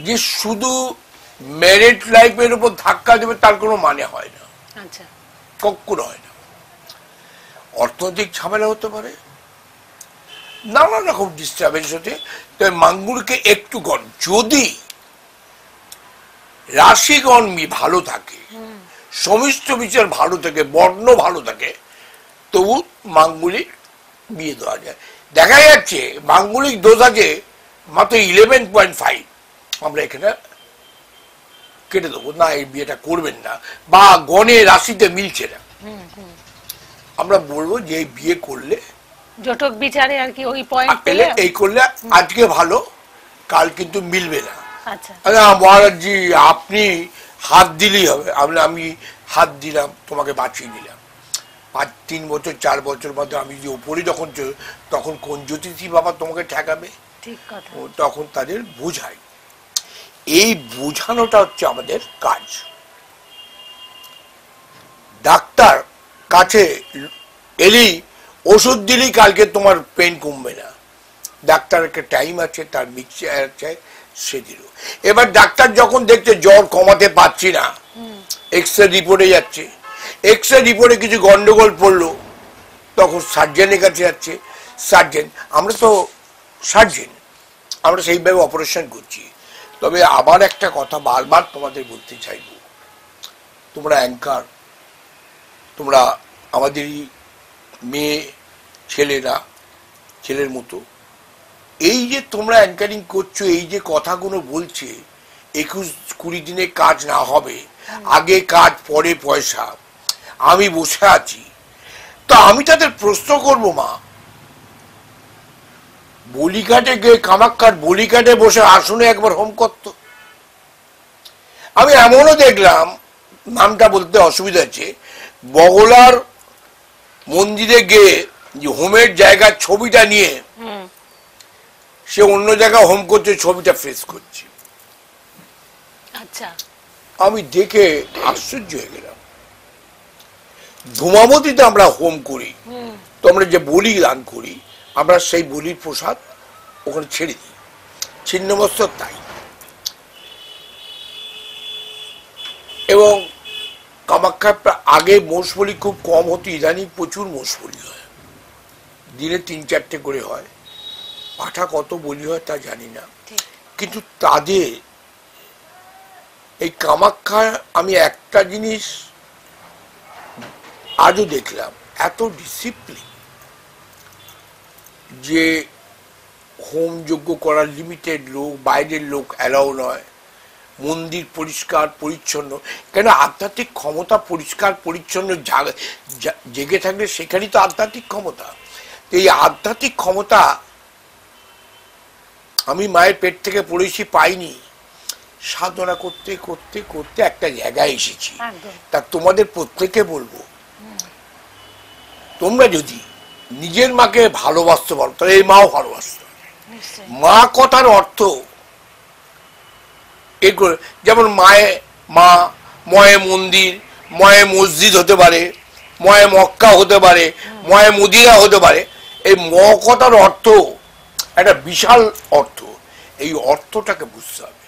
যে শুধু ম্যারিড লাইফের উপর ধাক্কা দেবে তার কোনো মানে হয় না, কখনো হয় না। অর্থনৈতিক ঝামেলা হতে পারে, নানা রকম ডিস্টার্বেন্স হতে, তবে মাঙ্গলকে একটু যদি রাশিগণ ভালো থাকে, সমস্ত বিচার ভালো থাকে, বর্ণ ভালো থাকে, তবু মাঙ্গলিক বিয়ে দেওয়া যায়। দেখা যাচ্ছে মাঙ্গলিক দোষ আছে মাত্র 11.5, আমরা এখানে কেটে দেবো না, এই বিয়েটা করবেন না, বা গণে রাশিতে মিলছে না, আমরা বলবো যে এই বিয়ে করলে জটক বিচারে আর কি ওই পয়েন্ট পেলে এই করলে আজকে ভালো, কাল কিন্তু মিলবে না। আচ্ছা মহারাজজি আপনি হাত দিলেই হবে, আমি হাত দিলাম, তোমাকে বাঁচিয়ে দিলাম, 3 বছর 4 বছর মধ্যে আমি যে উপরে যখন তখন কোন জ্যোতিষী বাবা তোমাকে ঠেকাবে, ঠিক কথা, তখন তাদের বোঝাই। এই বোঝানোটা হচ্ছে আমাদের কাজ। ডাক্তার কাছে এলেই ওষুধ দিলেই কালকে তোমার পেন কমবে না, ডাক্তার একটা টাইম আছে, তার মিক্সচার আছে, সে দিল। এবার ডাক্তার যখন দেখছে জ্বর কমাতে পারছি না, এক্সরে রিপোর্টে যাচ্ছে, এক্সরে রিপোর্টে কিছু গন্ডগোল পড়লো, তখন সার্জেনের কাছে যাচ্ছে, সার্জেন, আমরা তো সার্জেন, আমরা সেইভাবে অপারেশন করছি। তবে আবার একটা কথা বারবার তোমাদের বলতে চাইব, তোমরা অ্যাঙ্কার, তোমরা আমাদেরই মেয়ে ছেলেরা, ছেলের মতো, এই যে তোমরা অ্যাঙ্কারিং করছো, এই যে কথাগুলো বলছে, 21-20 দিনে কাজ না হবে, আগে কাজ পরে পয়সা, আমি বসে আছি, তো আমি তাদের প্রশ্ন করব, মা বলিঘাটে গিয়ে কামাখ্যার বলিঘাটে বসে আসনে একবার হোম করত। আমি এমনও দেখলাম, নামটা বলতে অসুবিধা আছে, বগলার মন্দিরে গিয়ে হোমের জায়গার ছবিটা নিয়ে সে অন্য জায়গায় হোম করছে, ছবিটা ফেস করছে। আচ্ছা, আমি দেখে আশ্চর্য হয়ে গেলাম। ধূমাবতীতে আমরা হোম করি, তো আমরা যে বলি দান করি, আমরা সেই বলির প্রসাদ ওখানে ছেড়ে দিই, ছিন্নমস্ত তাই। এবং কামাখ্যা আগে মোষ বলি খুব কম হতো, ইদানিং প্রচুর মোষ বলি হয়, দিনে 3-4টে করে হয়, পাঠা কত বলি হয় তা জানি না, কিন্তু তাদের এই কামাখ্যা আমি একটা জিনিস আজও দেখলাম, এত ডিসিপ্লিন, যে হোম যজ্ঞ করার লিমিটেড লোক, বাইরের লোক অ্যালাউ নয়, মন্দির পরিষ্কার পরিচ্ছন্ন, কেন আধ্যাত্মিক ক্ষমতা পরিষ্কার পরিচ্ছন্ন জেগে থাকলে সেখানেই তো আধ্যাত্মিক ক্ষমতা। এই আধ্যাত্মিক ক্ষমতা আমি মায়ের পেট থেকে পড়েছি, পাইনি, সাধনা করতে করতে করতে একটা জায়গায় এসেছি। তা তোমাদের প্রত্যেকে বলবো, তোমরা যদি নিজের মাকে ভালোবাসতে পারো, তাহলে এই মাও ভালোবাসতে পারো। মা কথার অর্থ যেমন ময়ে মন্দির, ময়ে মসজিদ হতে পারে, ময়ে মক্কা হতে পারে, ময়ে মদিনা হতে পারে। এই ম কথার অর্থ একটা বিশাল অর্থ, এই অর্থটাকে বুঝতে হবে।